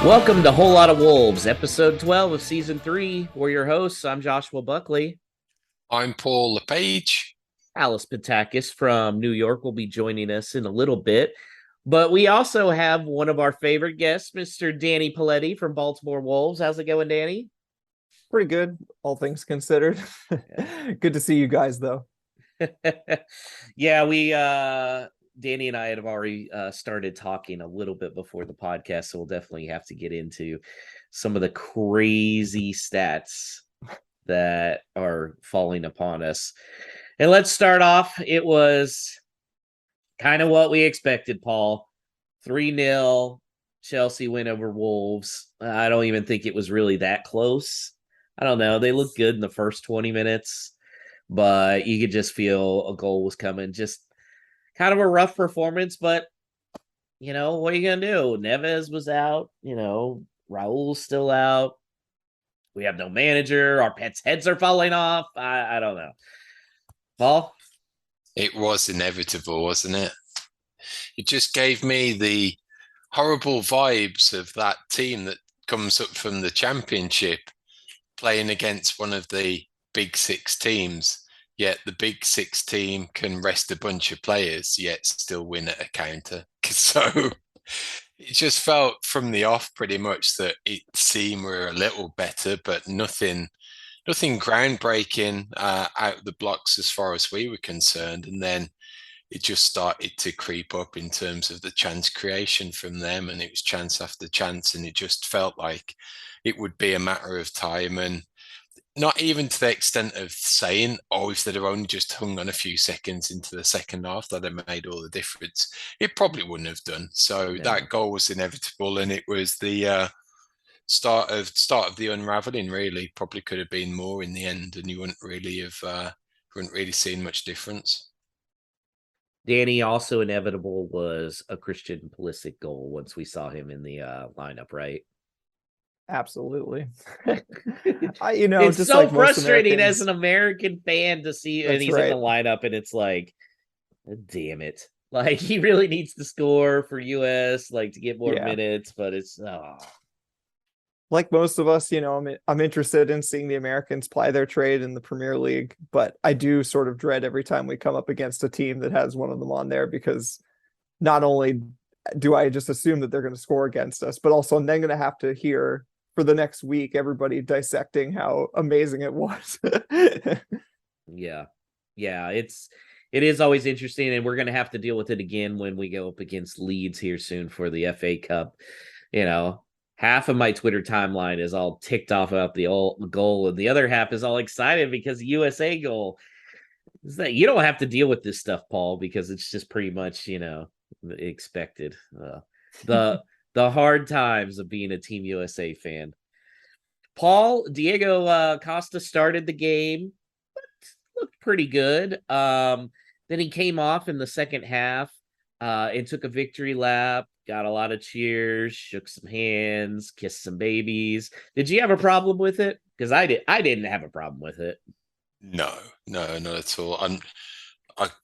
Welcome to Whole Lot of Wolves, episode 12 of season 3. We're your hosts. I'm Joshua Buckley. I'm Paul LePage. Alice Patakis from New York will be joining us in a little bit. But we also have one of our favorite guests, Mr. Danny Paletti from Baltimore Wolves. How's it going, Danny? Pretty good, all things considered. Good to see you guys, though. Yeah, Danny and I had already started talking a little bit before the podcast, so we'll definitely have to get into some of the crazy stats that are falling upon us. And let's start off. It was kind of what we expected, Paul. 3-0 Chelsea win over Wolves. I don't even think it was really that close. I don't know. They looked good in the first 20 minutes, but you could just feel a goal was coming. Just kind of a rough performance, but what are you going to do? Neves was out, Raul's still out. We have no manager. Our pets' heads are falling off. I don't know. Paul? It was inevitable, wasn't it? It just gave me the horrible vibes of that team that comes up from the Championship playing against one of the Big Six teams. Yet the Big Six team can rest a bunch of players, yet still win at a counter. So it just felt from the off pretty much that it seemed we were a little better, but nothing groundbreaking out of the blocks as far as we were concerned. And then it just started to creep up in terms of the chance creation from them, and it was chance after chance, and it just felt like it would be a matter of time. And not even to the extent of saying, if they'd have only just hung on a few seconds into the second half, that'd have made all the difference. It probably wouldn't have done. So that goal was inevitable, and it was the start of the unraveling. Really, probably could have been more in the end, and you wouldn't really seen much difference. Danny, also inevitable was a Christian Pulisic goal once we saw him in the lineup, right? Absolutely. It's just so like frustrating as an American fan to see, and he's right. in the lineup, and it's like, damn it. Like, he really needs to score for US, like, to get more minutes, but it's like most of us, I'm interested in seeing the Americans ply their trade in the Premier League, but I do sort of dread every time we come up against a team that has one of them on there, because not only do I just assume that they're going to score against us, but also I'm then going to have to hear for the next week everybody dissecting how amazing it was. Yeah. It is always interesting, and we're going to have to deal with it again when we go up against Leeds here soon for the FA Cup. Half of my Twitter timeline is all ticked off about the old goal, and the other half is all excited because the USA goal. Is that you don't have to deal with this stuff, Paul, because it's just pretty much expected. The hard times of being a Team USA fan. Paul, Diego Costa started the game, but looked pretty good. Then he came off in the second half and took a victory lap, got a lot of cheers, shook some hands, kissed some babies. Did you have a problem with it? Because I didn't have a problem with it. No, not at all.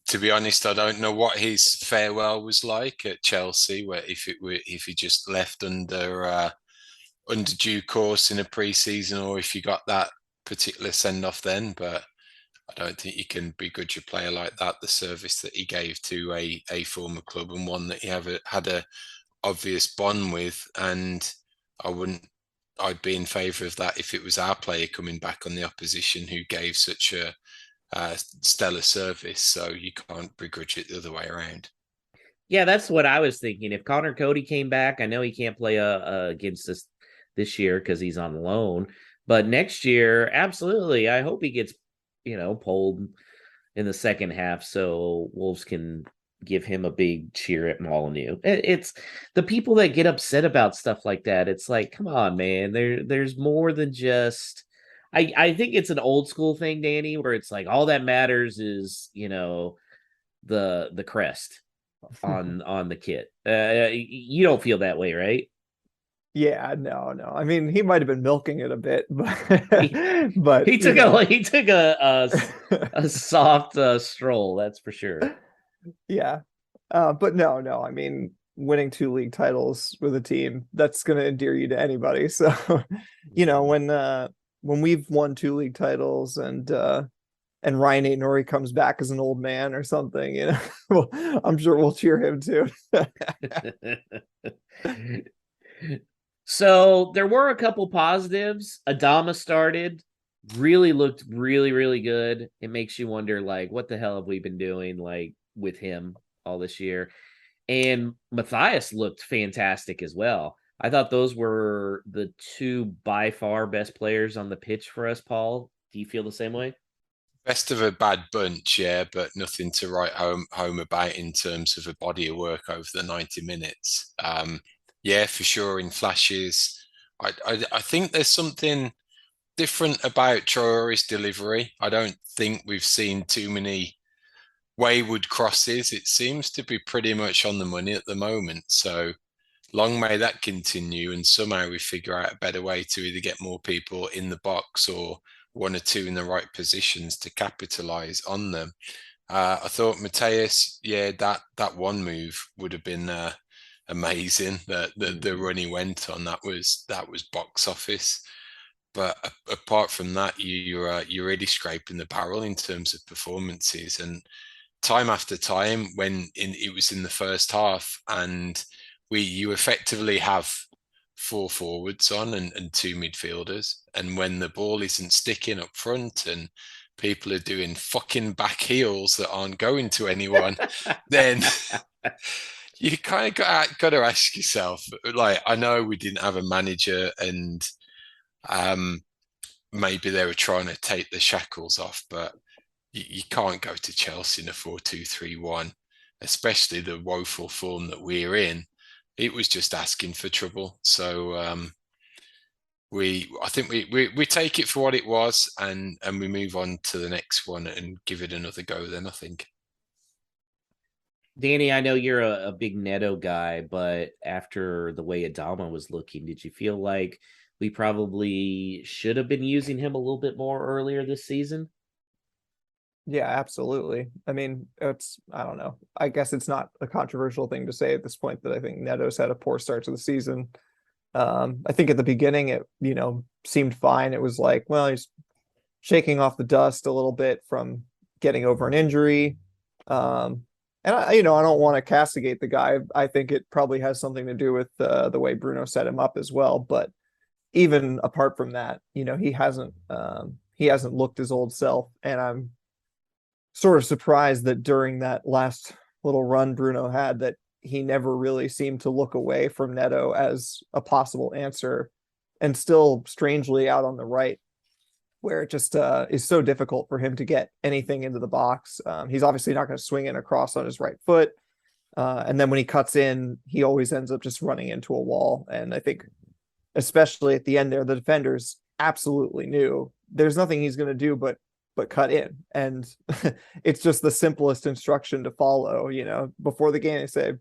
To be honest, I don't know what his farewell was like at Chelsea, where if he just left under due course in a pre-season, or if you got that particular send off then. But I don't think you can begrudge a player like that the service that he gave to a former club, and one that he had a obvious bond with. And I'd be in favour of that if it was our player coming back on the opposition who gave such a stellar service. So you can't begrudge it the other way around. Yeah, that's what I was thinking. If Connor Cody came back, I know he can't play against us this year because he's on loan, but next year, absolutely. I hope he gets, pulled in the second half so Wolves can give him a big cheer at Molineux. It's the people that get upset about stuff like that. It's like, come on, man. There's more than just. I think it's an old school thing, Danny, where it's like all that matters is the crest on the kit. You don't feel that way, right? Yeah, no. I mean, he might have been milking it a bit, but he took a soft stroll, that's for sure. Yeah. But no. I mean, winning 2 league titles with a team, that's going to endear you to anybody. So, when we've won 2 league titles and Ryan Nori comes back as an old man or something, well, I'm sure we'll cheer him too. So there were a couple positives. Adama started, really looked really, really good. It makes you wonder, like, what the hell have we been doing, like, with him all this year? And Matthias looked fantastic as well. I thought those were the 2 by far best players on the pitch for us, Paul. Do you feel the same way? Best of a bad bunch, yeah, but nothing to write home about in terms of a body of work over the 90 minutes. Yeah, for sure, in flashes. I think there's something different about Traore's delivery. I don't think we've seen too many wayward crosses. It seems to be pretty much on the money at the moment. So long may that continue, and somehow we figure out a better way to either get more people in the box or 1 or 2 in the right positions to capitalize on them. I thought Mateus, yeah, that one move would have been amazing. The run he went on, that was box office. But apart from that, you're really scraping the barrel in terms of performances. And time after time, it was in the first half, and you effectively have 4 forwards on and 2 midfielders. And when the ball isn't sticking up front and people are doing fucking back heels that aren't going to anyone, then you kind of got to ask yourself, like, I know we didn't have a manager, and maybe they were trying to take the shackles off, but you can't go to Chelsea in a 4-2-3-1, especially the woeful form that we're in. It was just asking for trouble. So I think we take it for what it was, and we move on to the next one and give it another go then, I think. Danny, I know you're a big Neto guy, but after the way Adama was looking, did you feel like we probably should have been using him a little bit more earlier this season? Yeah, absolutely. I mean, I don't know. I guess it's not a controversial thing to say at this point that I think Neto's had a poor start to the season. I think at the beginning it, seemed fine. It was like, well, he's shaking off the dust a little bit from getting over an injury. And I don't want to castigate the guy. I think it probably has something to do with the way Bruno set him up as well. But even apart from that, he hasn't looked his old self, and I'm sort of surprised that during that last little run Bruno had, that he never really seemed to look away from Neto as a possible answer, and still strangely out on the right, where it just is so difficult for him to get anything into the box. He's obviously not going to swing in a cross on his right foot. And then when he cuts in, he always ends up just running into a wall. And I think, especially at the end there, the defenders absolutely knew there's nothing he's going to do but cut in. And it's just the simplest instruction to follow. Before the game, they say,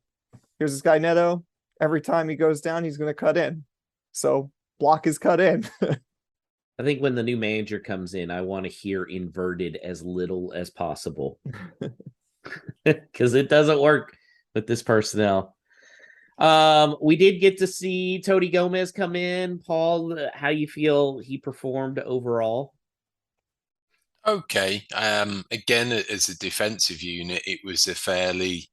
here's this guy Neto. Every time he goes down, he's going to cut in. So block his cut in. I think when the new manager comes in, I want to hear inverted as little as possible, because it doesn't work with this personnel. We did get to see Tony Gomez come in. Paul, how you feel he performed overall? Okay. Again, as a defensive unit, it was a fairly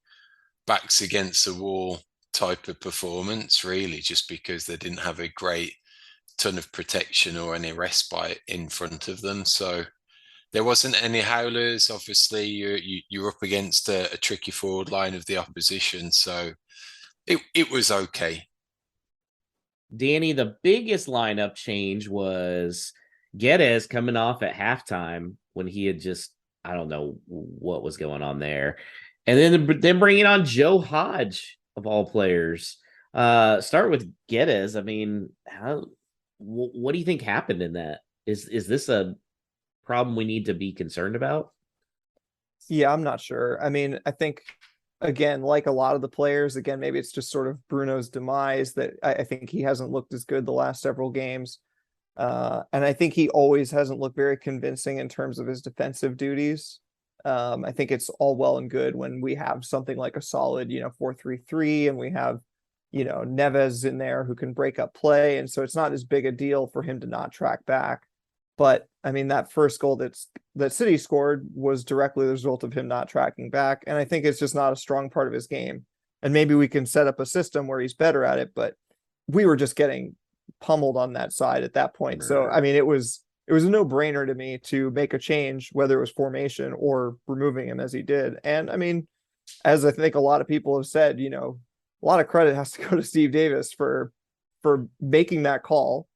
backs against the wall type of performance, really, just because they didn't have a great ton of protection or any respite in front of them. So there wasn't any howlers. Obviously, you're up against a tricky forward line of the opposition. So it was okay. Danny, the biggest lineup change was Guedes coming off at halftime when he had just, I don't know what was going on there. And then bringing on Joe Hodge, of all players. Start with Guedes. I mean, what do you think happened in that? Is this a problem we need to be concerned about? Yeah, I'm not sure. I mean, I think, again, like a lot of the players, again, maybe it's just sort of Bruno's demise that I think he hasn't looked as good the last several games. And I think he always hasn't looked very convincing in terms of his defensive duties. I think it's all well and good when we have something like a solid, 4-3-3, and we have, Neves in there who can break up play. And so it's not as big a deal for him to not track back. But I mean, that first goal that City scored was directly the result of him not tracking back. And I think it's just not a strong part of his game. And maybe we can set up a system where he's better at it, but we were just getting pummeled on that side at that point. So I mean, it was a no-brainer to me to make a change, whether it was formation or removing him as he did. And I mean, as I think a lot of people have said, a lot of credit has to go to Steve Davis for making that call,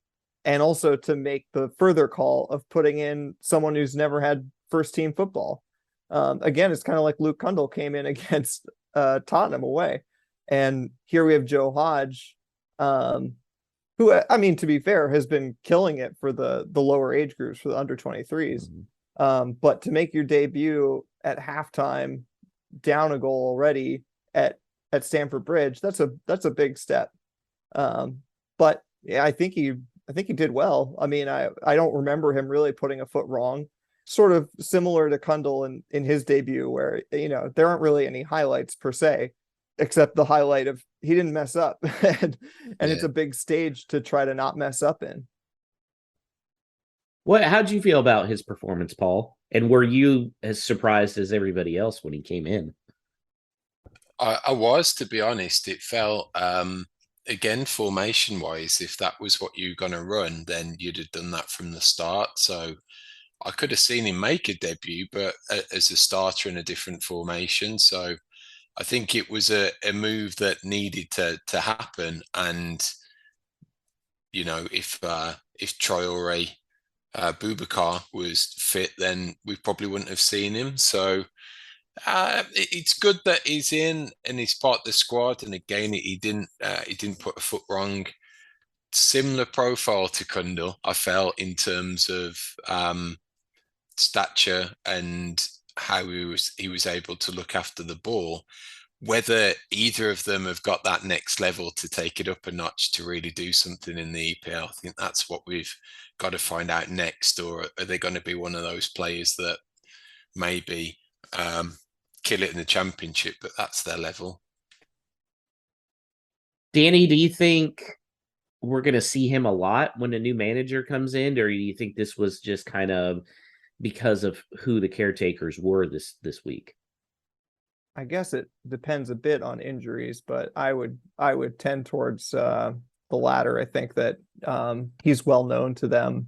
and also to make the further call of putting in someone who's never had first team football. Again, it's kind of like Luke Kundle came in against Tottenham away, and here we have Joe Hodge, who, I mean, to be fair, has been killing it for the lower age groups, for the under 23s. But to make your debut at halftime, down a goal already at Stamford Bridge, that's a big step. But yeah, I think he did well. I mean, I don't remember him really putting a foot wrong. Sort of similar to Kundle in his debut, where there aren't really any highlights per se, except the highlight of he didn't mess up. and it's a big stage to try to not mess up in. How'd you feel about his performance, Paul? And were you as surprised as everybody else when he came in? I was, to be honest. It felt, again, formation wise, if that was what you're going to run, then you'd have done that from the start. So I could have seen him make a debut, but as a starter in a different formation. So I think it was a move that needed to happen. And, if Traore Boubacar was fit, then we probably wouldn't have seen him. So it's good that he's in and he's part of the squad. And again, he didn't put a foot wrong. Similar profile to Kundle, I felt, in terms of stature and how he was able to look after the ball. Whether either of them have got that next level to take it up a notch to really do something in the EPL, I think that's what we've got to find out next. Or are they going to be one of those players that maybe kill it in the Championship, but that's their level? Danny, do you think we're going to see him a lot when a new manager comes in, or do you think this was just kind of because of who the caretakers were this week? I guess it depends a bit on injuries, but I would tend towards the latter. I think that he's well known to them,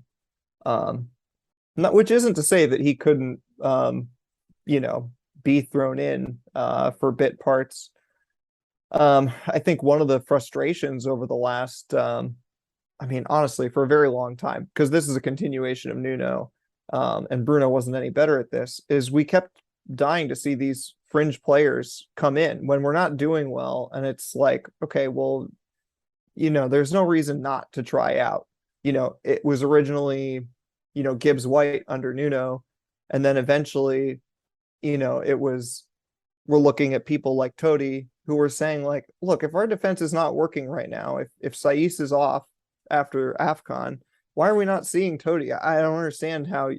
which isn't to say that he couldn't, be thrown in for bit parts. I think one of the frustrations over the last, honestly, for a very long time, because this is a continuation of Nuno, and Bruno wasn't any better at this, is we kept dying to see these fringe players come in when we're not doing well. And it's like, okay, well, there's no reason not to try out. It was originally, Gibbs White under Nuno. And then eventually, it was, we're looking at people like Toti who were saying like, look, if our defense is not working right now, if Saiss is off after AFCON, why are we not seeing Toti? I don't understand how,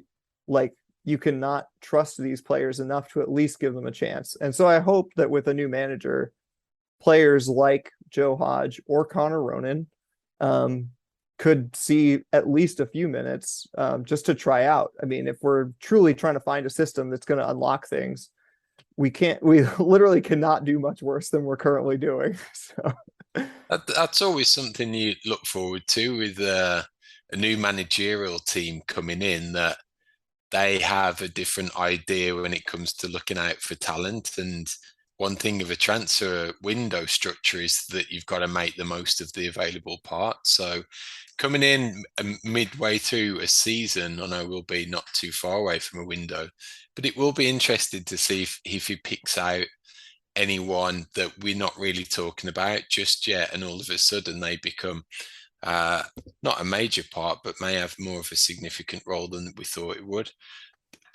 like, you cannot trust these players enough to at least give them a chance. And so I hope that with a new manager, players like Joe Hodge or Connor Ronan could see at least a few minutes just to try out. I mean, if we're truly trying to find a system that's going to unlock things, we literally cannot do much worse than we're currently doing. So that's always something you look forward to with a new managerial team coming in, that they have a different idea when it comes to looking out for talent. And one thing of a transfer window structure is that you've got to make the most of the available parts. So coming in midway through a season, I know we'll be not too far away from a window, but it will be interesting to see if he picks out anyone that we're not really talking about just yet, and all of a sudden they become not a major part, but may have more of a significant role than we thought it would.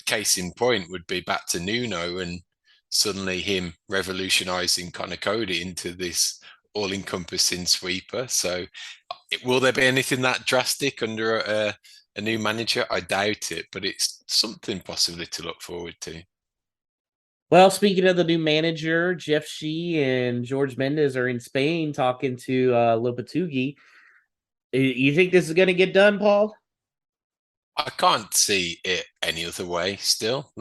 Case in point would be back to Nuno and suddenly him revolutionising Conor Coady into this all-encompassing sweeper. So will there be anything that drastic under a new manager? I doubt it, but it's something possibly to look forward to. Well, speaking of the new manager, Jeff Shee and George Mendes are in Spain talking to Lopetegui. You think this is going to get done, Paul? I can't see it any other way still.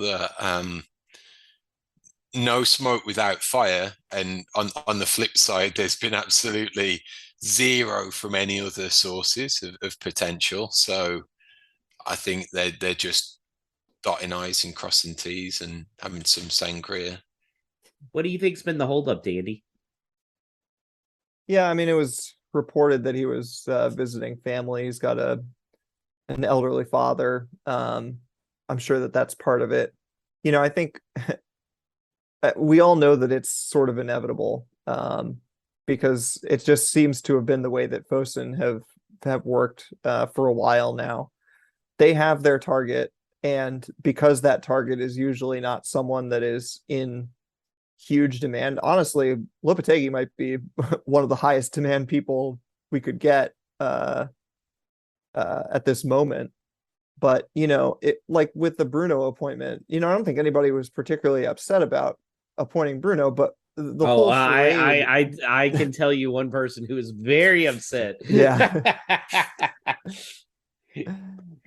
No smoke without fire. And on the flip side, there's been absolutely zero from any other sources of potential. So I think they're just dotting I's and crossing T's and having some sangria. What do you think's been the holdup, Dandy? Yeah, I mean, it was reported that he was visiting family. He's got an elderly father. I'm sure that that's part of it. I think we all know that it's sort of inevitable, because it just seems to have been the way that Fosun have worked for a while now. They have their target, and because that target is usually not someone that is in huge demand. Honestly, Lopetegui might be one of the highest demand people we could get at this moment. But it, like with the Bruno appointment, I don't think anybody was particularly upset about appointing Bruno, but the whole charade. I can tell you one person who is very upset. Yeah.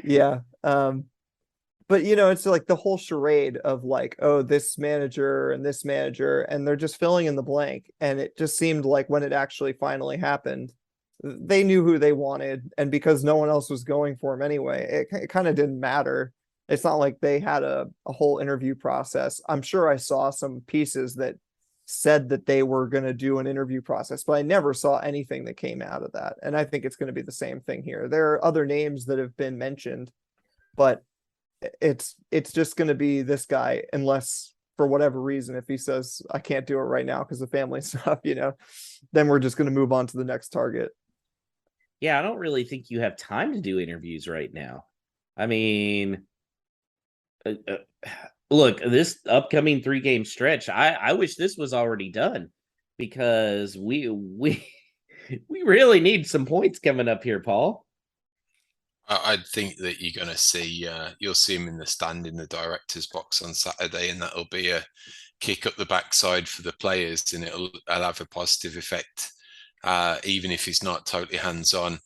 Yeah. But it's like the whole charade of like, oh, this manager, and they're just filling in the blank. And it just seemed like when it actually finally happened, they knew who they wanted, and because no one else was going for him anyway, it kind of didn't matter. It's not like they had a whole interview process. I'm sure I saw some pieces that said that they were going to do an interview process, but I never saw anything that came out of that. And I think it's going to be the same thing here. There are other names that have been mentioned, but it's just going to be this guy, unless for whatever reason, if he says I can't do it right now because of family stuff, then we're just going to move on to the next target. Yeah, I don't really think you have time to do interviews right now. I mean, look, this upcoming 3-game stretch, I wish this was already done, because we really need some points coming up here, Paul. I think that you're going to see, you'll see him in the stand in the director's box on Saturday, and that'll be a kick up the backside for the players, and it'll have a positive effect, even if he's not totally hands-on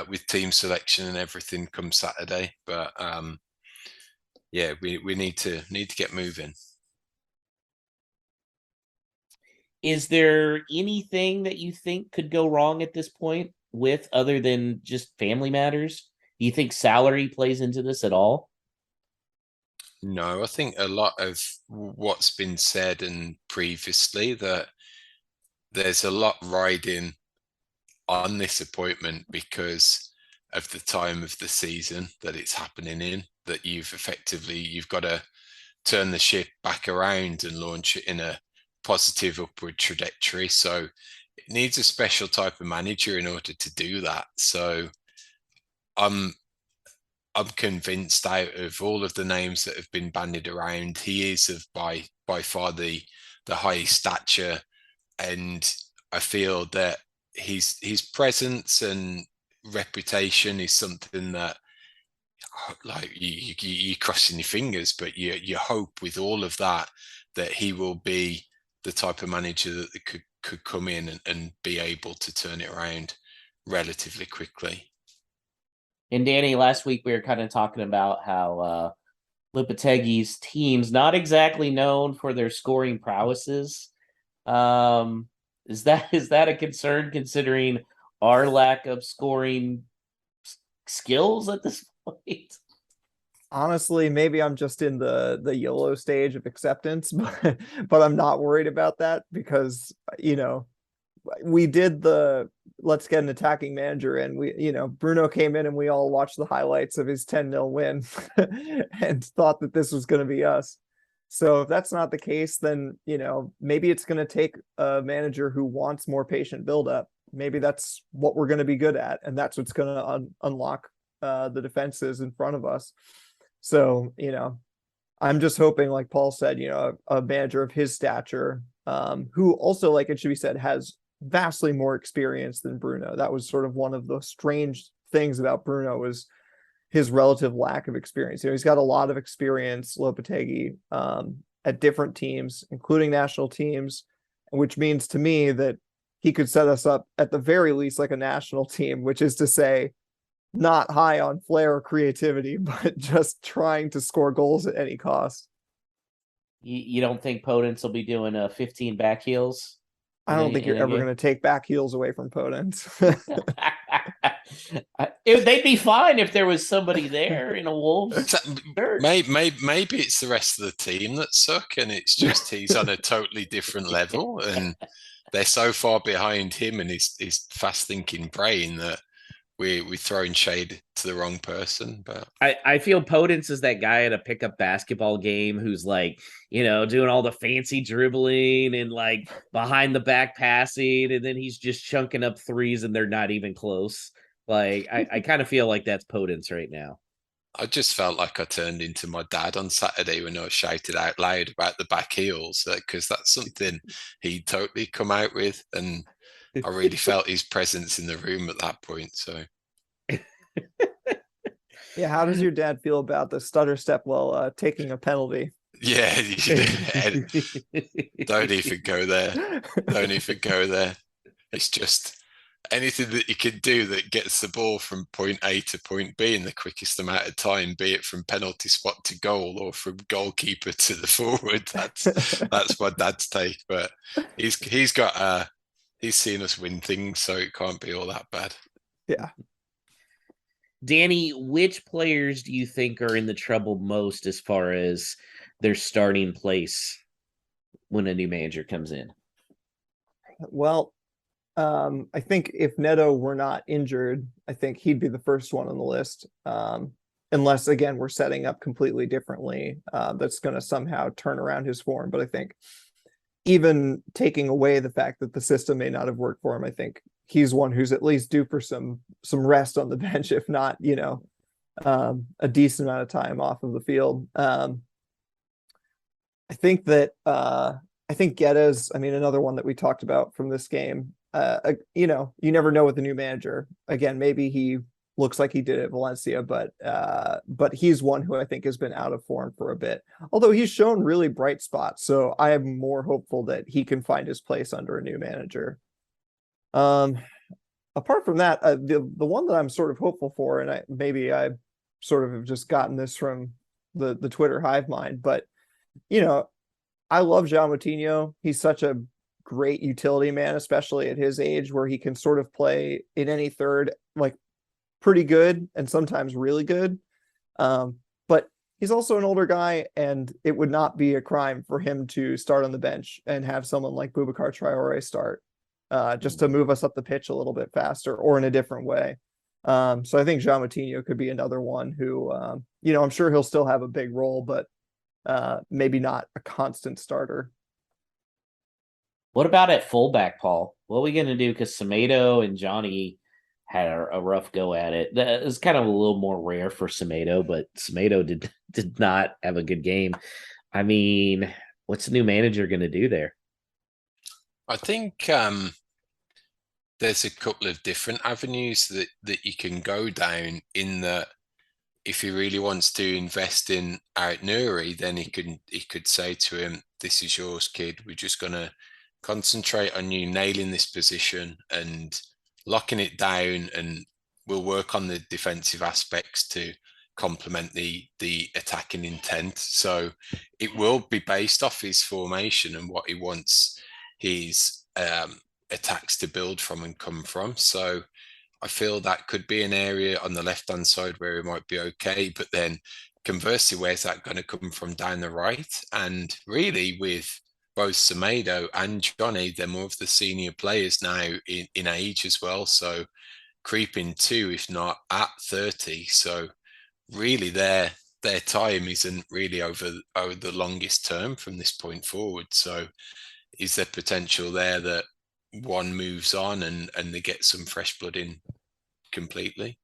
with team selection and everything come Saturday. But yeah, we need to get moving. Is there anything that you think could go wrong at this point with, other than just family matters? Do you think salary plays into this at all? No, I think a lot of what's been said and previously, that there's a lot riding on this appointment because of the time of the season that it's happening in, that you've got to turn the ship back around and launch it in a positive upward trajectory. So it needs a special type of manager in order to do that. So I'm convinced, out of all of the names that have been bandied around, he is of by far the highest stature, and I feel that his presence and reputation is something that, like, you're crossing your fingers, but you hope with all of that he will be the type of manager that could come in and be able to turn it around relatively quickly. And Danny, last week we were kind of talking about how Lopetegui's team's not exactly known for their scoring prowesses. Is that a concern, considering our lack of scoring skills at this point? Honestly, maybe I'm just in the YOLO stage of acceptance, but I'm not worried about that, because we did the let's get an attacking manager, and Bruno came in and we all watched the highlights of his 10-0 win and thought that this was going to be us. So if that's not the case, then maybe it's going to take a manager who wants more patient buildup. Maybe that's what we're going to be good at, and that's what's going to unlock the defenses in front of us. So I'm just hoping, like Paul said, a manager of his stature, who also, like it should be said, has vastly more experience than Bruno. That was sort of one of the strange things about Bruno, was his relative lack of experience. He's got a lot of experience, Lopetegui, at different teams, including national teams, which means to me that he could set us up at the very least like a national team, which is to say, not high on flair or creativity, but just trying to score goals at any cost. You don't think Podence will be doing 15 back heels? I don't think you're ever going to take back heels away from Podence. They'd be fine if there was somebody there in a Wolves shirt. Maybe it's the rest of the team that suck, and it's just he's on a totally different level, and they're so far behind him and his fast-thinking brain that we're throwing shade to the wrong person. But I feel Podence is that guy at a pickup basketball game who's like, doing all the fancy dribbling and like behind the back passing, and then he's just chunking up threes and they're not even close. Like I kind of feel like that's Podence right now. I just felt like I turned into my dad on Saturday when I was shouted out loud about the back heels, because that's something he'd totally come out with, and I really felt his presence in the room at that point. So, yeah, how does your dad feel about the stutter step while taking a penalty? Yeah, don't even go there. Don't even go there. It's just anything that you can do that gets the ball from point A to point B in the quickest amount of time, be it from penalty spot to goal or from goalkeeper to the forward. That's my dad's take. But he's seen us win things, so it can't be all that bad. Yeah. Danny, which players do you think are in the trouble most as far as their starting place when a new manager comes in? Well, I think if Neto were not injured, I think he'd be the first one on the list. Unless, again, we're setting up completely differently, that's going to somehow turn around his form. But I think even taking away the fact that the system may not have worked for him, I think he's one who's at least due for some rest on the bench, if not, a decent amount of time off of the field. I think Guedes, another one that we talked about from this game, you never know with the new manager. Again, maybe he looks like he did at Valencia, but he's one who I think has been out of form for a bit, although he's shown really bright spots. So I am more hopeful that he can find his place under a new manager. Apart from that, the one that I'm sort of hopeful for, and I sort of have just gotten this from the Twitter hive mind, but I love João Moutinho. He's such a great utility man, especially at his age, where he can sort of play in any third, like pretty good and sometimes really good. But he's also an older guy, and it would not be a crime for him to start on the bench and have someone like Boubacar Traore start, just to move us up the pitch a little bit faster or in a different way. So I think João Moutinho could be another one who, I'm sure he'll still have a big role, but maybe not a constant starter. What about at fullback, Paul? What are we going to do? Because Semedo and Johnny had a rough go at it. That is kind of a little more rare for Semedo, but Semedo did not have a good game. What's the new manager going to do there? I think there's a couple of different avenues that you can go down, in that if he really wants to invest in Aït-Nouri, then he could say to him, "This is yours, kid. We're just going to concentrate on you nailing this position and locking it down, and we'll work on the defensive aspects to complement the attacking intent." So it will be based off his formation and what he wants his attacks to build from and come from. So I feel that could be an area on the left-hand side where it might be okay, but then conversely, where's that going to come from down the right? And really, with both Semedo and Johnny, they're more of the senior players now in age as well. So creeping to, if not at 30. So really, their time isn't really over the longest term from this point forward. So is there potential there that one moves on and they get some fresh blood in completely?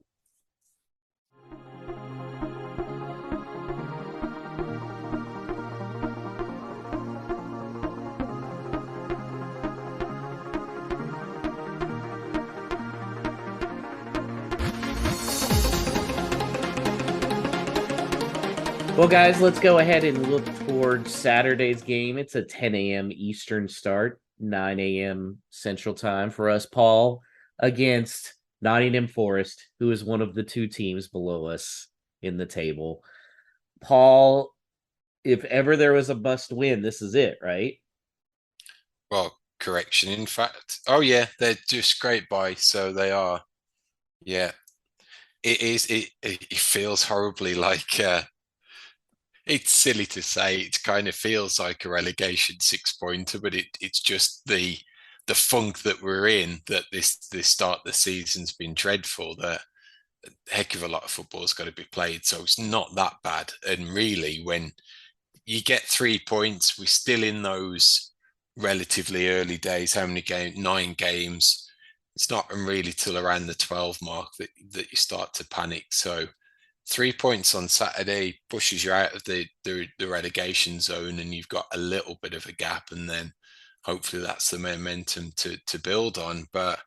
Well, guys, let's go ahead and look towards Saturday's game. It's a 10 a.m. Eastern start, 9 a.m. Central Time for us, Paul, against Nottingham Forest, who is one of the two teams below us in the table. Paul, if ever there was a must win, this is it, right? Well, correction, in fact. Oh, yeah, they're just scraped by, so they are. Yeah, it is. It feels horribly like it's silly to say it kind of feels like a relegation 6-pointer, but it's just the funk that we're in, that this start of the season's been dreadful, that a heck of a lot of football's got to be played. So it's not that bad. And really, when you get 3 points, we're still in those relatively early days. How many games? 9 games. It's not really till around the 12 mark that you start to panic. So 3 points on Saturday pushes you out of the relegation zone, and you've got a little bit of a gap, and then hopefully that's the momentum to build on. But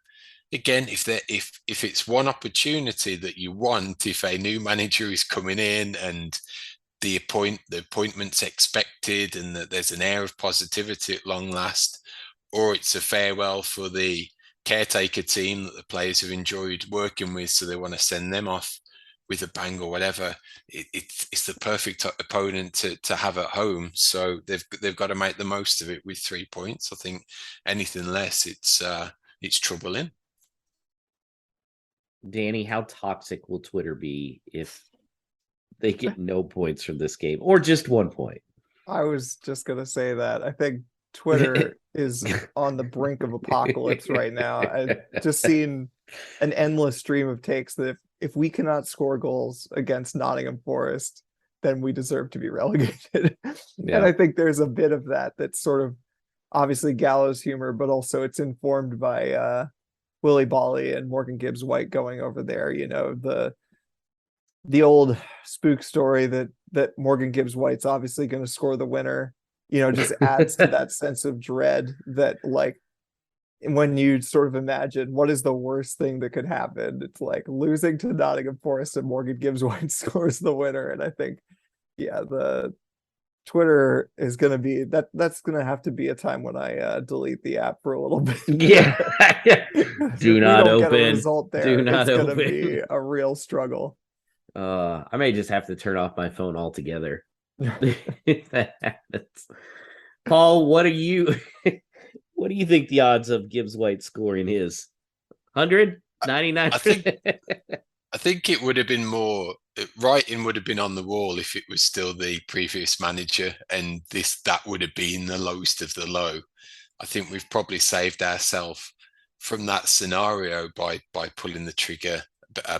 again, if it's one opportunity that you want, if a new manager is coming in and the appointment's expected, and that there's an air of positivity at long last, or it's a farewell for the caretaker team that the players have enjoyed working with, so they want to send them off with a bang or whatever, it's the perfect opponent to have at home. So they've got to make the most of it with 3 points. I think anything less, it's trouble in. Danny, how toxic will Twitter be if they get no points from this game, or just 1 point? I was just gonna say that. I think Twitter is on the brink of apocalypse right now. I just seen an endless stream of takes that if we cannot score goals against Nottingham Forest, then we deserve to be relegated. Yeah. And I think there's a bit of that that's sort of obviously gallows humor, but also it's informed by Willie Bolly and Morgan Gibbs White going over there. You know, the old spook story that Morgan Gibbs White's obviously going to score the winner, you know, just adds to that sense of dread that, like, when you sort of imagine what is the worst thing that could happen, it's like losing to Nottingham Forest and Morgan Gibbs White scores the winner. And I think, yeah, the Twitter is going to be that's going to have to be a time when I delete the app for a little bit. Yeah. Do not open. Get a result there, Do not it's open. going to be a real struggle. I may just have to turn off my phone altogether. That happens. Paul, what do you think the odds of Gibbs White scoring his 100, 99? I think it would have been more, writing would have been on the wall if it was still the previous manager, and that would have been the lowest of the low. I think we've probably saved ourselves from that scenario by pulling the trigger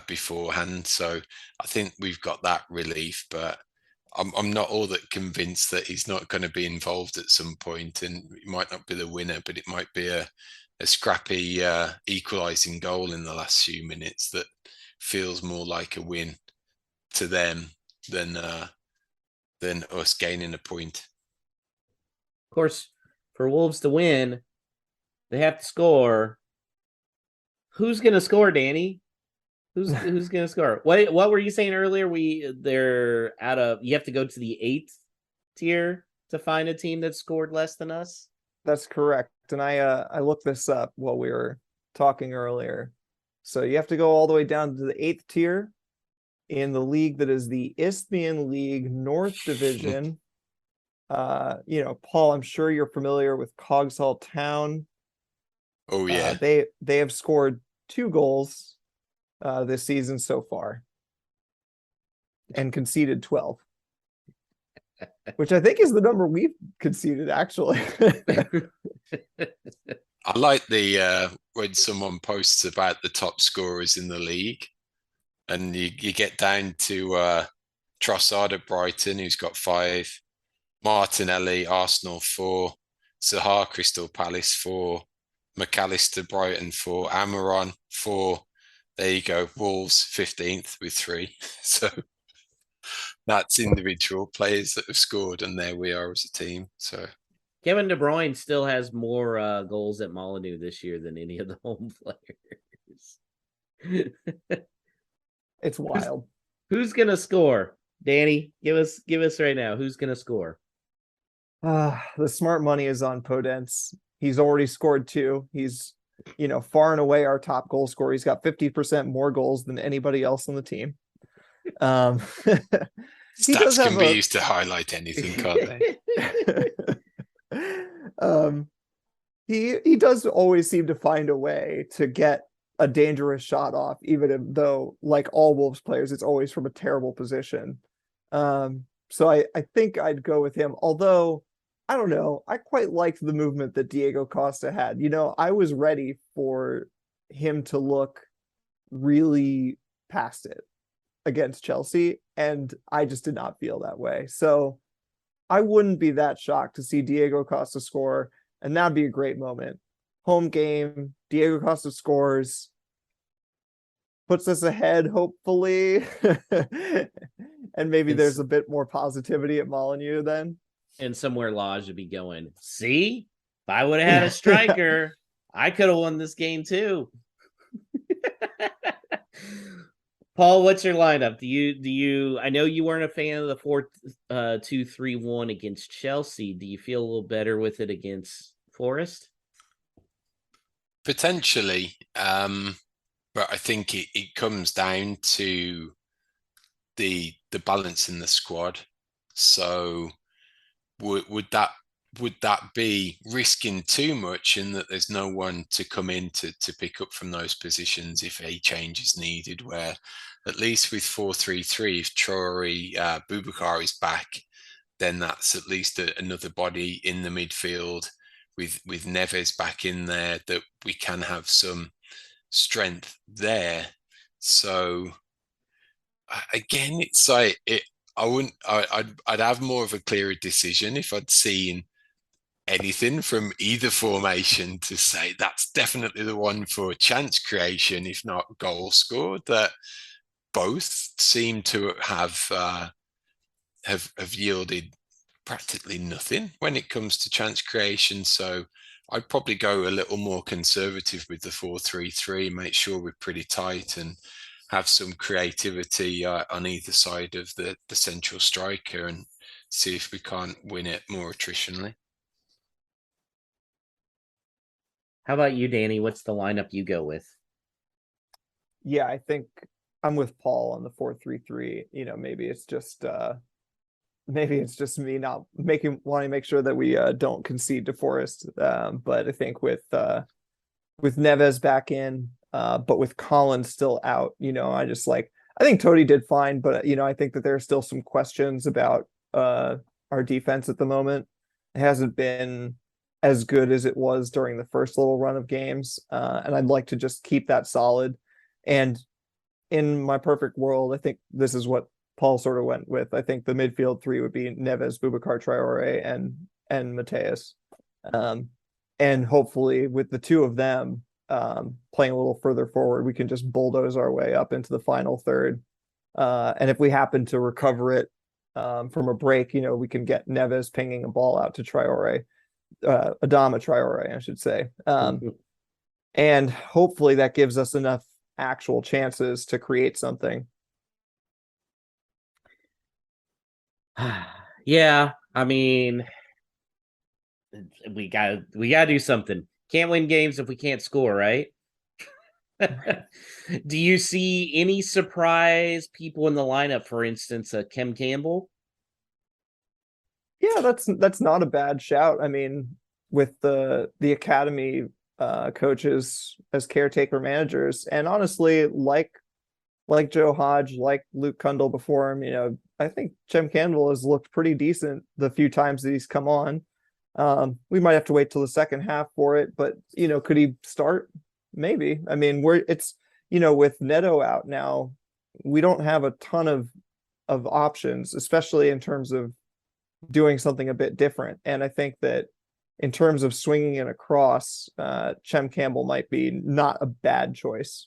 beforehand. So I think we've got that relief, but I'm not all that convinced that he's not going to be involved at some point, and it might not be the winner, but it might be a scrappy equalising goal in the last few minutes that feels more like a win to them than us gaining a point. Of course, for Wolves to win, they have to score. Who's going to score, Danny? Who's going to score? What were you saying earlier? They're out of. You have to go to the 8th tier to find a team that scored less than us. That's correct. And I looked this up while we were talking earlier. So you have to go all the way down to the 8th tier in the league that is the Isthmian League North Division. You know, Paul, I'm sure you're familiar with Coggeshall Town. Oh yeah, they have scored 2 goals this season so far and conceded 12, which I think is the number we've conceded, actually. I like the when someone posts about the top scorers in the league, and you get down to Trossard at Brighton, who's got 5, Martinelli, Arsenal 4, Zaha, Crystal Palace 4, McAllister, Brighton 4, Amaron 4. There you go. Wolves 15th with 3. So that's individual players that have scored, and there we are as a team. So Kevin De Bruyne still has more goals at Molineux this year than any of the home players. It's wild. Who's gonna score? Danny, give us right now. Who's gonna score? The smart money is on Podence. He's already scored 2. He's, far and away our top goal scorer. He's got 50% more goals than anybody else on the team. Um, he does Stats have can be used to highlight anything, can't they? He does always seem to find a way to get a dangerous shot off, even though, like all Wolves players, it's always from a terrible position. So I think I'd go with him. Although, I don't know, I quite liked the movement that Diego Costa had. I was ready for him to look really past it against Chelsea, and I just did not feel that way. So I wouldn't be that shocked to see Diego Costa score, and that'd be a great moment. Home game, Diego Costa scores, puts us ahead, hopefully. And maybe there's a bit more positivity at Molineux then. And somewhere Lodge would be going, see, if I would have had a striker, I could have won this game too. Paul, what's your lineup? Do you I know you weren't a fan of the 4-2-3-1 against Chelsea. Do you feel a little better with it against Forest? Potentially. But I think it comes down to the balance in the squad. So would that be risking too much in that there's no one to come in to pick up from those positions if a change is needed, where at least with 4-3-3, if Traore Boubacar is back, then that's at least another body in the midfield with Neves back in there, that we can have some strength there. So again, it's like I'd have more of a clearer decision if I'd seen anything from either formation to say that's definitely the one for chance creation, if not goal scored. That both seem to have yielded practically nothing when it comes to chance creation. So I'd probably go a little more conservative with the 4-3-3, make sure we're pretty tight and have some creativity on either side of the central striker, and see if we can't win it more attritionally. How about you, Danny? What's the lineup you go with? Yeah, I think I'm with Paul on the 4-3-3. Maybe it's just me not wanting to make sure that we don't concede to Forest. But I think with Neves back in, but with Collins still out, I think Toti did fine, but I think that there are still some questions about our defense at the moment. It hasn't been as good as it was during the first little run of games, and I'd like to just keep that solid. And in my perfect world, I think this is what Paul sort of went with. I think the midfield 3 would be Neves, Boubacar Traore, and Mateus. And hopefully with the 2 of them playing a little further forward, we can just bulldoze our way up into the final third. And if we happen to recover it from a break, we can get Neves pinging a ball out to Traore, Adama Traore, I should say. And hopefully that gives us enough actual chances to create something. Yeah, I mean, we gotta do something. Can't win games if we can't score, right? Do you see any surprise people in the lineup? For instance, Kem Campbell. Yeah, that's not a bad shout. I mean, with the academy coaches as caretaker managers, and honestly, like Joe Hodge, like Luke Kundle before him, I think Kem Campbell has looked pretty decent the few times that he's come on. We might have to wait till the second half for it, but could he start? Maybe. I mean, with Neto out now, we don't have a ton of options, especially in terms of doing something a bit different. And I think that in terms of swinging it across, Chem Campbell might be not a bad choice,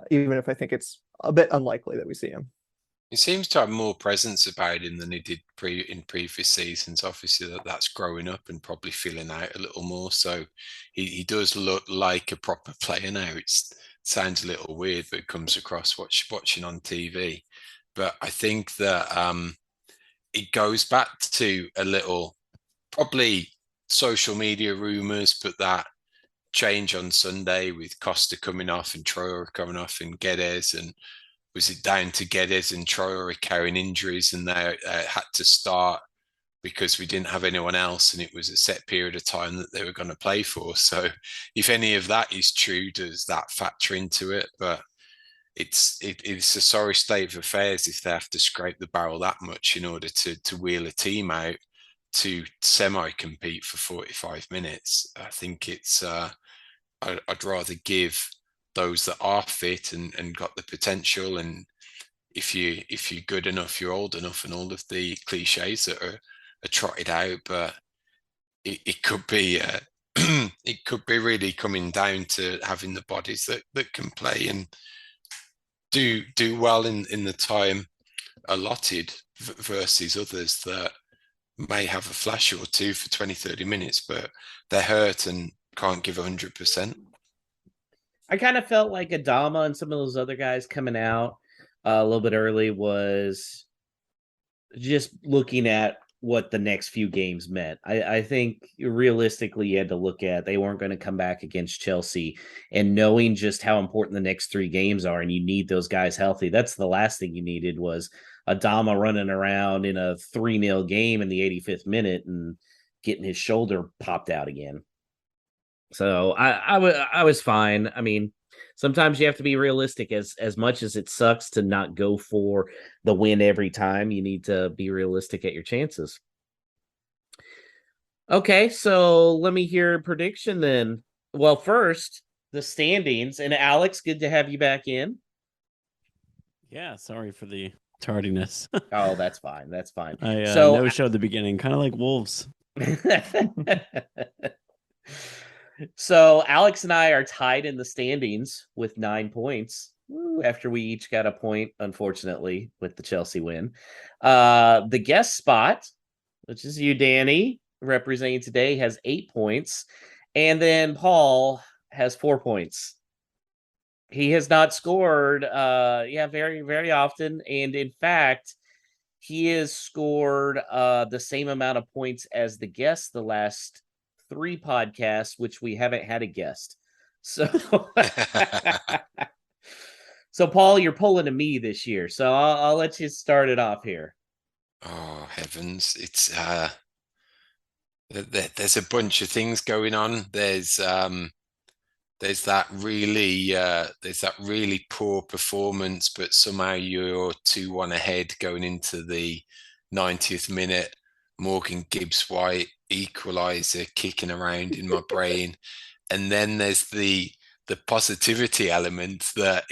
even if I think it's a bit unlikely that we see him. He seems to have more presence about him than he did in previous seasons. Obviously, that's growing up and probably filling out a little more. So he does look like a proper player now. It sounds a little weird, but it comes across watching on TV. but I think that it goes back to a little, probably social media rumors, but that change on Sunday with Costa coming off and Traore coming off and Guedes, and was it down to Guedes and Traore carrying injuries and they had to start because we didn't have anyone else and it was a set period of time that they were going to play for? So if any of that is true, does that factor into it? But it's a sorry state of affairs if they have to scrape the barrel that much in order to wheel a team out to semi-compete for 45 minutes. I think it's I'd rather give those that are fit and got the potential, and if you're good enough, you're old enough, and all of the cliches that are trotted out. But it could be it could be really coming down to having the bodies that can play and do well in the time allotted versus others that may have a flash or two for 20-30 minutes, but they're hurt and can't give 100%. I kind of felt like Adama and some of those other guys coming out a little bit early was just looking at what the next few games meant. I think realistically you had to look at they weren't going to come back against Chelsea, and knowing just how important the next 3 games are, and you need those guys healthy. That's the last thing you needed was Adama running around in a 3-0 game in the 85th minute and getting his shoulder popped out again. So I was fine. I mean, sometimes you have to be realistic. As much as it sucks to not go for the win every time, you need to be realistic at your chances. Okay, so let me hear a prediction then. Well, first, the standings. And Alex, good to have you back in. Yeah, sorry for the tardiness. Oh, that's fine. That's fine. I So no showed the beginning, kind of like Wolves. So Alex and I are tied in the standings with 9 points. After we each got a point, unfortunately, with the Chelsea win. The guest spot, which is you, Danny, representing today, has 8 points. And then Paul has 4 points. He has not scored very, very often. And in fact, he has scored the same amount of points as the guest the last 3 podcasts, which we haven't had a guest. So so Paul, you're pulling to me this year. So I'll let you start it off here. Oh heavens, it's there's a bunch of things going on. There's that really poor performance, but somehow you're 2-1 ahead going into the 90th minute. Morgan Gibbs White equalizer kicking around in my brain. And then there's the positivity element that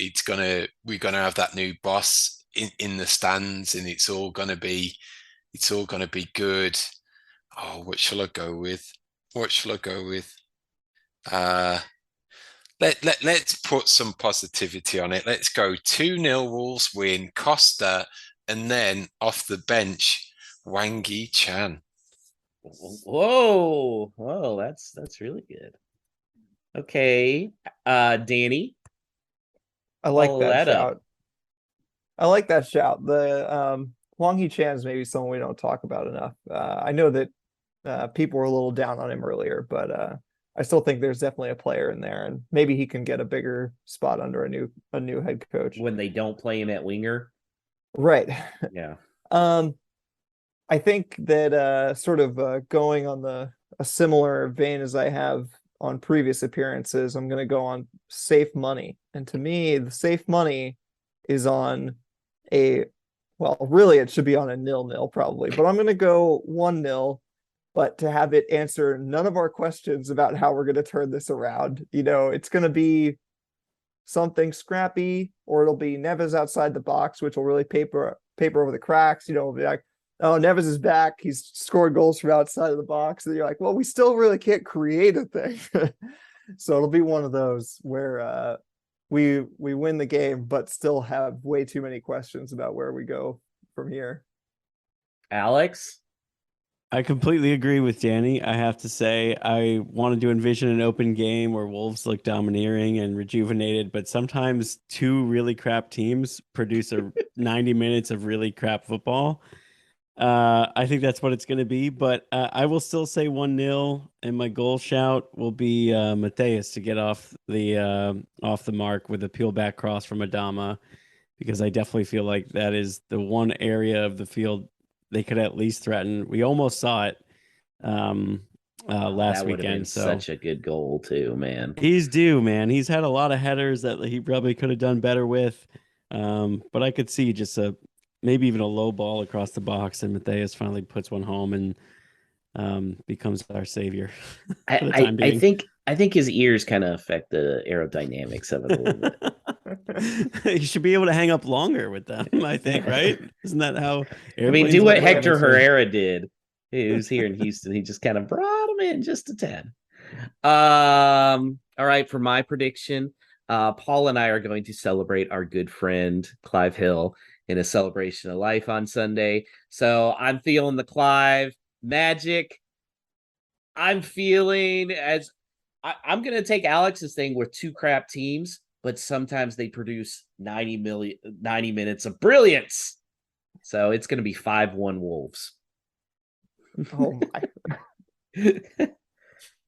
we're gonna have that new boss in the stands, and it's all gonna be good. Oh, what shall I go with? Let's put some positivity on it. Let's go 2-0 Wolves win, Costa, and then off the bench, Wang Yi-chan. Whoa, that's really good. Okay, Danny, I like follow that that up. shout. I like that shout. The Wang Hee-chan is maybe someone we don't talk about enough. I know that people were a little down on him earlier, but I still think there's definitely a player in there, and maybe he can get a bigger spot under a new head coach. When they don't play him at winger. Right. Yeah. I think that sort of going on a similar vein as I have on previous appearances, I'm going to go on safe money. And to me, the safe money is on really it should be on a 0-0 probably, but I'm going to go 1-0, but to have it answer none of our questions about how we're going to turn this around. It's going to be something scrappy, or it'll be Neves outside the box, which will really paper over the cracks. It'll be like, oh, Neves is back. He's scored goals from outside of the box. And you're like, well, we still really can't create a thing. So it'll be one of those where we win the game, but still have way too many questions about where we go from here. Alex? I completely agree with Danny. I have to say, I wanted to envision an open game where Wolves look domineering and rejuvenated, but sometimes two really crap teams produce a 90 minutes of really crap football. I think that's what it's going to be, but I will still say 1-0, and my goal shout will be Mateus to get off the mark with a peel back cross from Adama, because I definitely feel like that is the one area of the field they could at least threaten. We almost saw it last That would have been weekend. So such a good goal too, man. he's due, man. He's had a lot of headers that he probably could have done better with. But I could see just maybe even a low ball across the box, and Mateus finally puts one home and becomes our savior for the time being. I think his ears kind of affect the aerodynamics of it a little bit. You should be able to hang up longer with them, I think, right? Isn't that how I mean, airplanes do what work? Hector That's right. Herrera did. He was here in Houston. He just kind of brought him in just a tad. All right, for my prediction, Paul and I are going to celebrate our good friend Clive Hill in a celebration of life on Sunday. So I'm feeling the Clive magic. I'm feeling as I'm going to take Alex's thing with two crap teams, but sometimes they produce 90 minutes of brilliance. So it's going to be 5-1 Wolves. Oh my.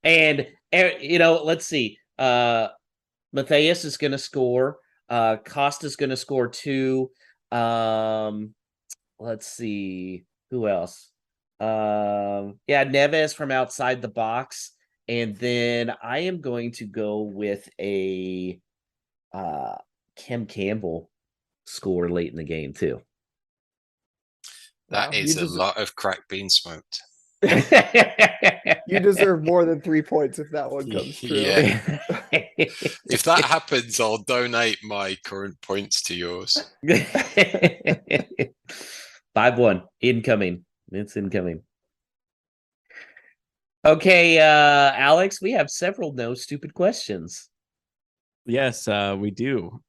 And let's see. Mateus is going to score. Costa's going to score 2. Let's see who else. Neves from outside the box, and then I am going to go with a Kim Campbell score late in the game too. That Wow, is a lot of crack being smoked. You deserve more than 3 points if that one comes true. Yeah. If that happens, I'll donate my current points to yours. 5-1 incoming. It's incoming. Okay, Alex, we have several no stupid questions. Yes, we do.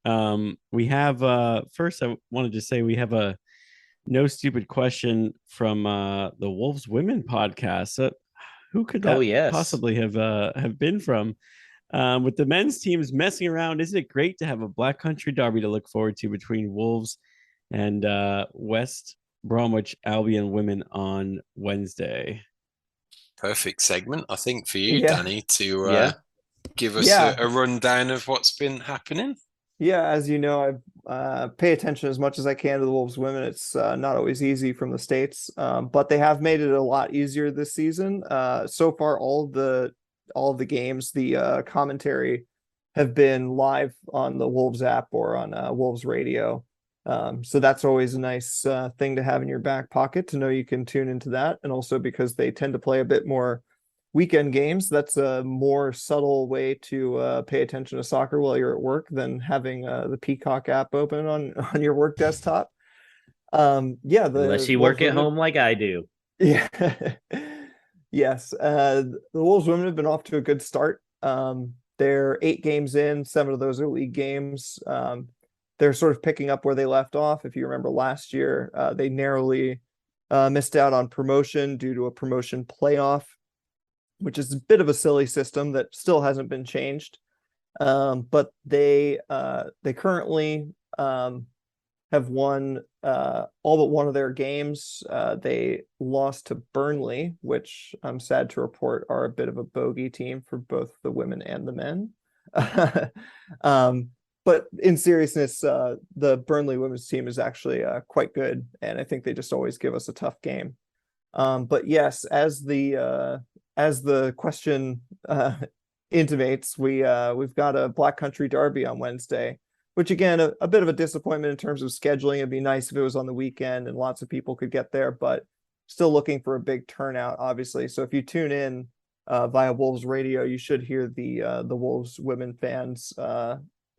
We have first I wanted to say we have a no stupid question from the Wolves Women podcast. Who could that possibly have been from? With the men's teams messing around, isn't it great to have a Black Country derby to look forward to between Wolves and West Bromwich Albion women on Wednesday? Perfect segment, I think, for you, Yeah. Danny, to give us a rundown of what's been happening. Yeah, as you know, I pay attention as much as I can to the Wolves women. It's not always easy from the States, but they have made it a lot easier this season. So far, all of the games, the commentary have been live on the Wolves app or on Wolves radio. So that's always a nice thing to have in your back pocket to know you can tune into that. And also because they tend to play a bit more weekend games, that's a more subtle way to pay attention to soccer while you're at work than having the Peacock app open on your work desktop. Unless you work at home like I do. Yeah. Yes. The Wolves women have been off to a good start. They're 8 games in, 7 of those are league games. They're sort of picking up where they left off. If you remember last year, they narrowly missed out on promotion due to a promotion playoff, which is a bit of a silly system that still hasn't been changed. But they currently have won all but one of their games. They lost to Burnley, which I'm sad to report are a bit of a bogey team for both the women and the men. But in seriousness, the Burnley women's team is actually quite good, and I think they just always give us a tough game. But yes, as the question intimates, we've got a Black Country derby on Wednesday, which again, a bit of a disappointment in terms of scheduling. It'd be nice if it was on the weekend and lots of people could get there, but still looking for a big turnout, obviously. So if you tune in via Wolves Radio, you should hear the Wolves women fans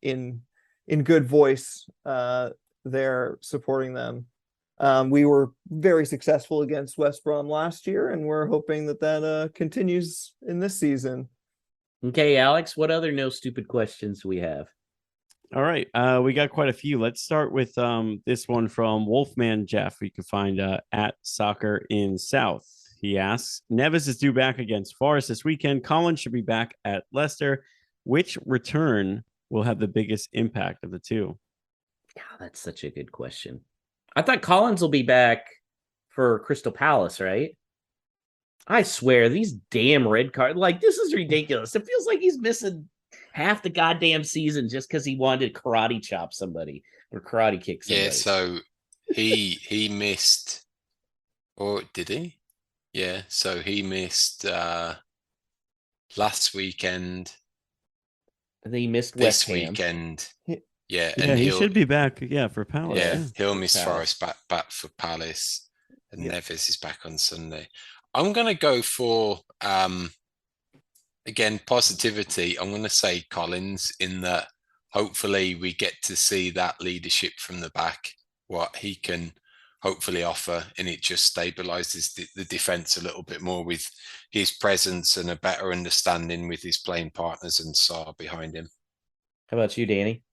in good voice there supporting them. We were very successful against West Brom last year, and we're hoping that continues in this season. Okay, Alex, what other no stupid questions do we have? All right, we got quite a few. Let's start with this one from Wolfman Jeff. You can find at Soccer in South. He asks, Neves is due back against Forest this weekend. Collins should be back at Leicester. Which return will have the biggest impact of the two? God, that's such a good question. I thought Collins will be back for Crystal Palace, right? I swear, these damn red cards, like, this is ridiculous. It feels like he's missing half the goddamn season just because he wanted to karate chop somebody or karate kick somebody. Yeah, so he missed, or did he? Yeah, so he missed last weekend, And then he missed this West Ham. weekend. He- Yeah, Yeah, and he should be back. Yeah, for Palace. Yeah, Yeah. he'll miss Palace. Forest back for Palace, and Yeah. Neves is back on Sunday. I'm gonna go for again positivity. I'm gonna say Collins, in that hopefully we get to see that leadership from the back, what he can hopefully offer, and it just stabilizes the defense a little bit more with his presence and a better understanding with his playing partners and Sarr behind him. How about you, Danny?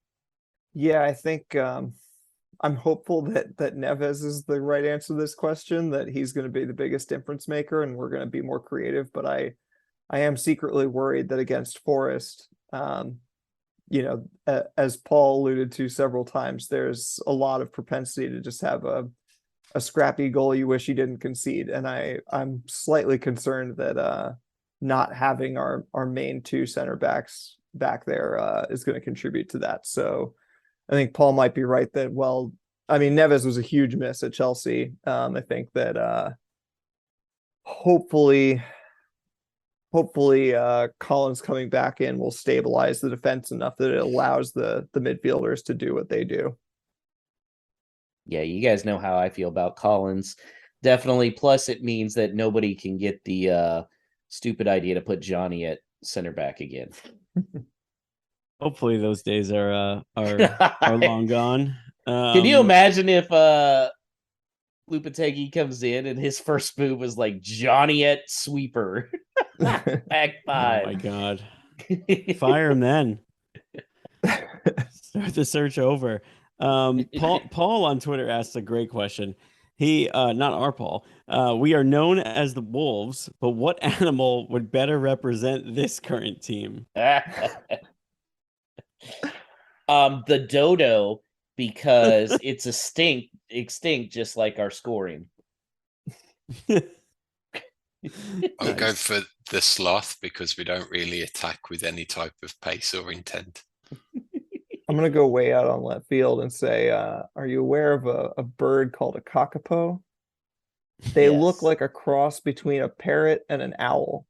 Yeah, I think I'm hopeful that Neves is the right answer to this question, that he's going to be the biggest difference maker and we're going to be more creative. But I am secretly worried that against Forest, as Paul alluded to several times, there's a lot of propensity to just have a scrappy goal you wish you didn't concede. And I'm slightly concerned that not having our main two center backs back there is going to contribute to that. So I think Paul might be right that, well, I mean, Neves was a huge miss at Chelsea. I think that hopefully Collins coming back in will stabilize the defense enough that it allows the midfielders to do what they do. Yeah, you guys know how I feel about Collins. Definitely. Plus, it means that nobody can get the stupid idea to put Johnny at center back again. Hopefully those days are long gone. Can you imagine if Lopetegui comes in and his first move was like Johnny at sweeper? Back five. Oh my God. Fire him then. Start the search over. Paul on Twitter asked a great question. He not our Paul. We are known as the Wolves, but what animal would better represent this current team? The dodo, because it's extinct just like our scoring. I'll go for the sloth because we don't really attack with any type of pace or intent. I'm going to go way out on left field and say, are you aware of a bird called a kakapo? They look Yes. like a cross between a parrot and an owl.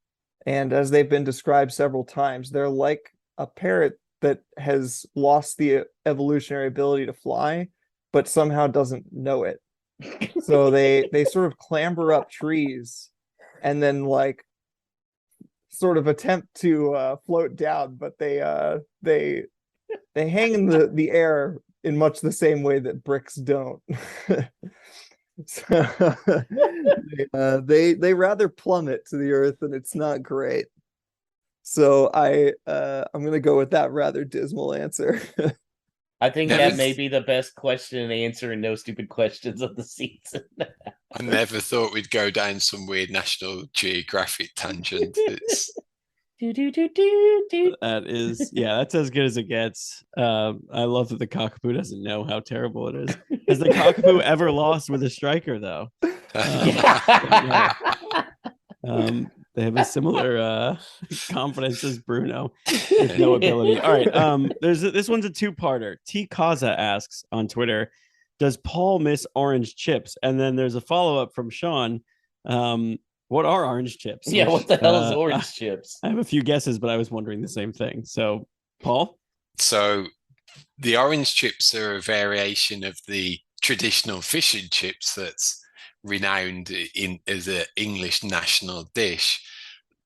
And as they've been described several times, they're like a parrot that has lost the evolutionary ability to fly, but somehow doesn't know it. So they sort of clamber up trees and then like sort of attempt to float down, but they hang in the air in much the same way that bricks don't. So they rather plummet to the earth, and it's not great. So I'm gonna go with that rather dismal answer. I think Never that may be the best question and answer and no stupid questions of the season. I never thought we'd go down some weird National Geographic tangent. It's That is, yeah, that's as good as it gets. I love that the cockapoo doesn't know how terrible it is. Has the cockapoo ever lost with a striker, though? They have a similar confidence as Bruno with no ability. All right, this one's a two-parter. T Kaza asks on Twitter, does Paul miss orange chips? And then there's a follow-up from Sean. What are orange chips? Yeah, what the hell is Which, orange chips? I have a few guesses, but I was wondering the same thing. So, Paul? So the orange chips are a variation of the traditional fish and chips that's renowned as an English national dish.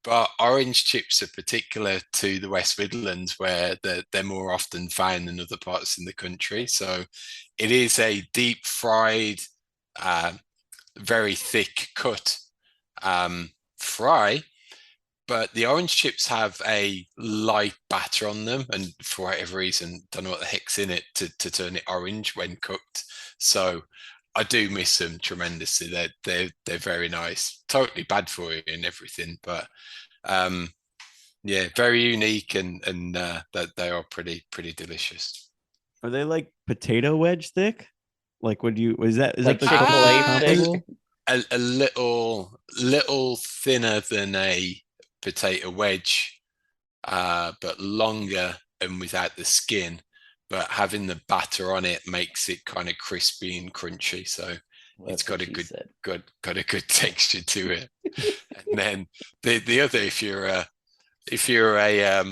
But orange chips are particular to the West Midlands, where they're more often found than other parts in the country. So it is a deep fried, very thick cut fry, but the orange chips have a light batter on them, and for whatever reason, don't know what the heck's in it to turn it orange when cooked. So I do miss them tremendously. They're very nice. Totally bad for you and everything, but yeah, very unique and that they are pretty delicious. Are they like potato wedge thick? Like, is that Like the Chick-fil-A closest thick? comparable? A little thinner than a potato wedge, but longer and without the skin. But having the batter on it makes it kind of crispy and crunchy. So it's got a good texture to it. And then the other, if you're a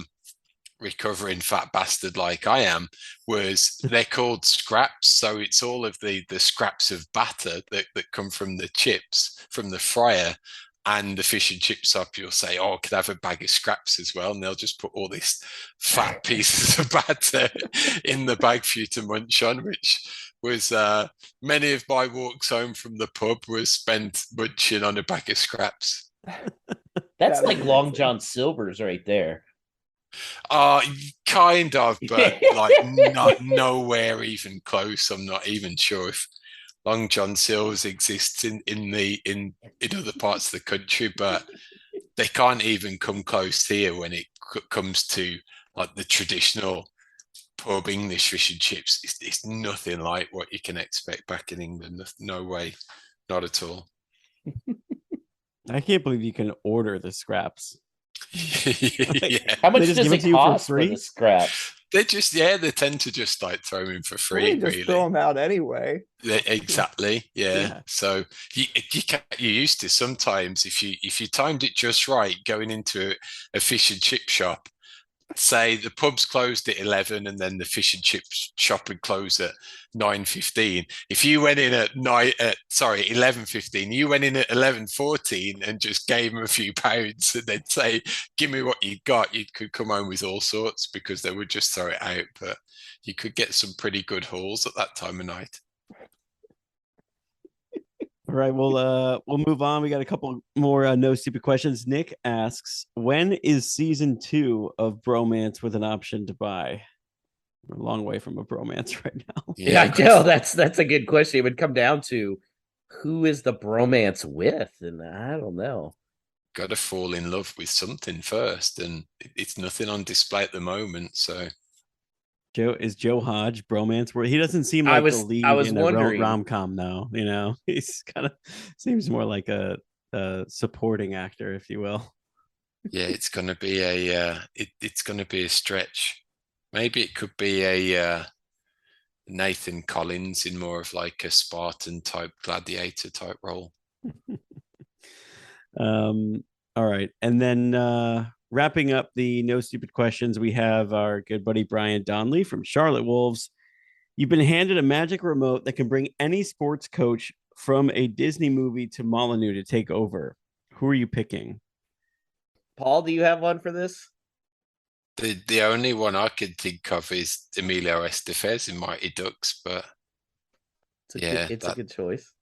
recovering fat bastard like I am, was they're called scraps. So it's all of the scraps of batter that come from the chips from the fryer. And the fish and chip shop, you'll say, "Oh, could I have a bag of scraps as well?" And they'll just put all these fat pieces of batter in the bag for you to munch on, which was many of my walks home from the pub was spent munching on a bag of scraps. That's That like is Long amazing. John Silver's right there. Kind of, but like not nowhere even close. I'm not even sure if Long John Silver's exists in other parts of the country, but they can't even come close here when it comes to like the traditional pub English fish and chips. It's nothing like what you can expect back in England. No way, not at all. I can't believe you can order the scraps. Yeah, How much They just does give it it to you for cost for free? the scraps? they tend to just like throw them in for free, Just really. throw them out anyway. Exactly. Yeah. Yeah. So you're used to sometimes if you timed it just right, going into a fish and chip shop, say the pub's closed at 11 and then the fish and chip shop would close at 9:15. If you went in at 11:15, you went in at 11:14 and just gave them a few pounds and they'd say, "Give me what you got." You could come home with all sorts because they would just throw it out, but you could get some pretty good hauls at that time of night. All right, we'll move on. We got a couple more no stupid questions. Nick asks, when is season 2 of Bromance with an option to buy? We're a long way from a bromance right now. Yeah, I know. That's a good question. It would come down to who is the bromance with, and I don't know. Got to fall in love with something first, and it's nothing on display at the moment. So Joe Hodge bromance where he doesn't seem like the lead in a rom-com though, you know. He's kind of seems more like a supporting actor, if you will. yeah, it's going to be it's going to be a stretch. Maybe it could be a Nathan Collins in more of like a Spartan type gladiator type role. All right, and then wrapping up the no stupid questions, we have our good buddy Brian Donnelly from Charlotte Wolves. You've been handed a magic remote that can bring any sports coach from a Disney movie to Molyneux to take over. Who are you picking? Paul, do you have one for this? The only one I could think of is Emilio Estevez in Mighty Ducks, but it's a good choice.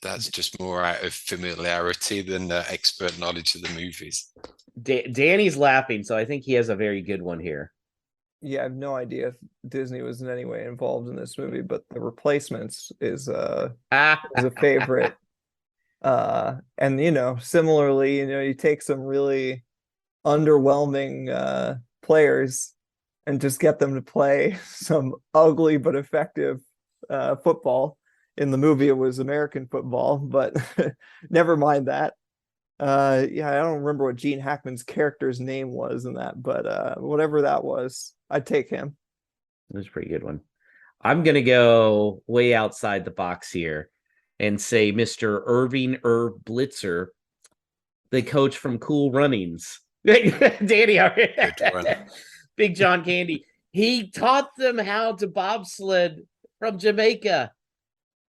That's just more out of familiarity than expert knowledge of the movies. Danny's laughing, so I think he has a very good one here. Yeah, I have no idea if Disney was in any way involved in this movie, but The Replacements is a favorite. And similarly, you take some really underwhelming players and just get them to play some ugly but effective football. In the movie, it was American football, but never mind that. I don't remember what Gene Hackman's character's name was in that, but whatever that was, I'd take him. That's a pretty good one. I'm gonna go way outside the box here and say Mr. Irving Irv Blitzer, the coach from Cool Runnings. Danny, Big John Candy. He taught them how to bobsled from Jamaica.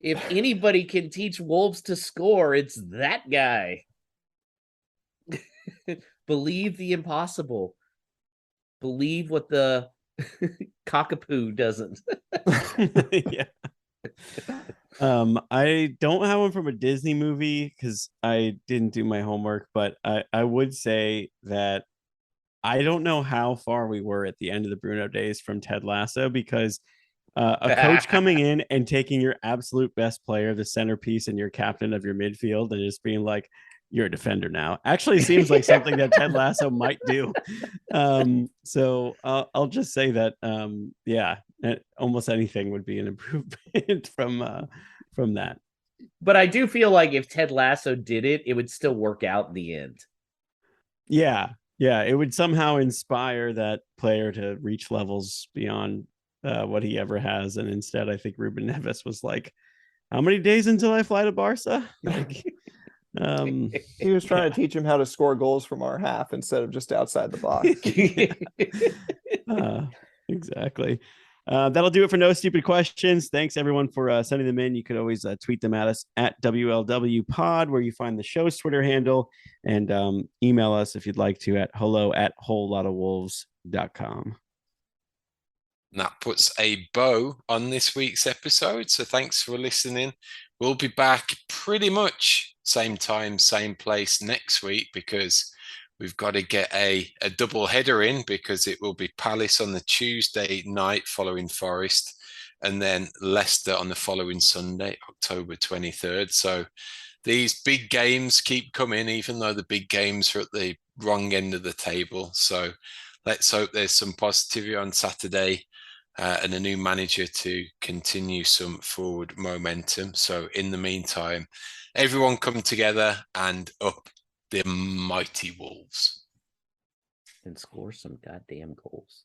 If anybody can teach Wolves to score, it's that guy. Believe the impossible. Believe what the cockapoo doesn't. Yeah. I don't have one from a Disney movie because I didn't do my homework, but I would say that I don't know how far we were at the end of the Bruno days from Ted Lasso, because A coach coming in and taking your absolute best player, the centerpiece and your captain of your midfield, and just being like, you're a defender now. Actually seems like something that Ted Lasso might do. So I'll just say that, yeah, almost anything would be an improvement from that. But I do feel like if Ted Lasso did it, it would still work out in the end. Yeah. It would somehow inspire that player to reach levels beyond what he ever has. And instead, I think Ruben Neves was like, how many days until I fly to Barca? Like, he was trying to teach him how to score goals from our half instead of just outside the box. Exactly. That'll do it for No Stupid Questions. Thanks everyone for sending them in. You could always tweet them at us at WLW Pod, where you find the show's Twitter handle, and email us if you'd like to at hello@wholelotofwolves.com. And that puts a bow on this week's episode. So thanks for listening. We'll be back pretty much same time, same place next week, because we've got to get a double header in, because it will be Palace on the Tuesday night following Forest, and then Leicester on the following Sunday, October 23rd. So these big games keep coming, even though the big games are at the wrong end of the table. So let's hope there's some positivity on Saturday and a new manager to continue some forward momentum. So in the meantime, everyone come together and up the mighty Wolves. And score some goddamn goals.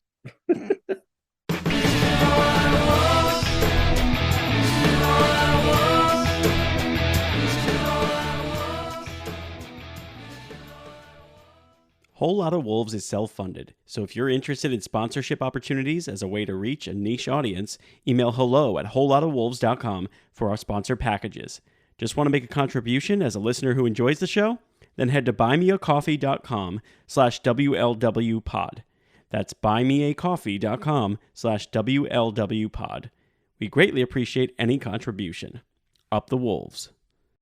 Whole Lot of Wolves is self-funded, so if you're interested in sponsorship opportunities as a way to reach a niche audience, email hello@wholelotofwolves.com for our sponsor packages. Just want to make a contribution as a listener who enjoys the show? Then head to buymeacoffee.com/WLWpod. That's buymeacoffee.com/WLWpod. We greatly appreciate any contribution. Up the Wolves.